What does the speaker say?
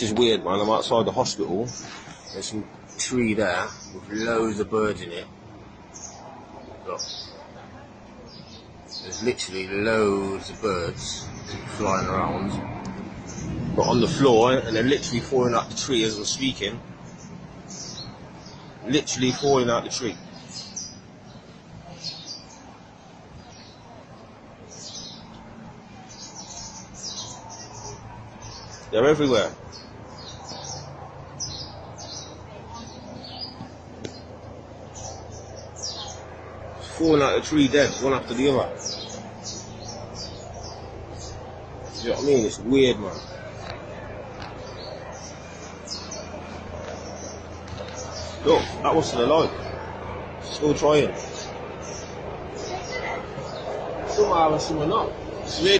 is weird, man. I'm outside the hospital. There's some tree there with loads of birds in it. Look. There's literally loads of birds flying around. But on the floor, and they're literally falling out the tree as I'm speaking. Literally falling out the tree. They're everywhere. Falling out the tree dead, one after the other. You know what I mean? It's weird, man. Look, that was still alive. Still trying. Somehow, somehow not. It's weird.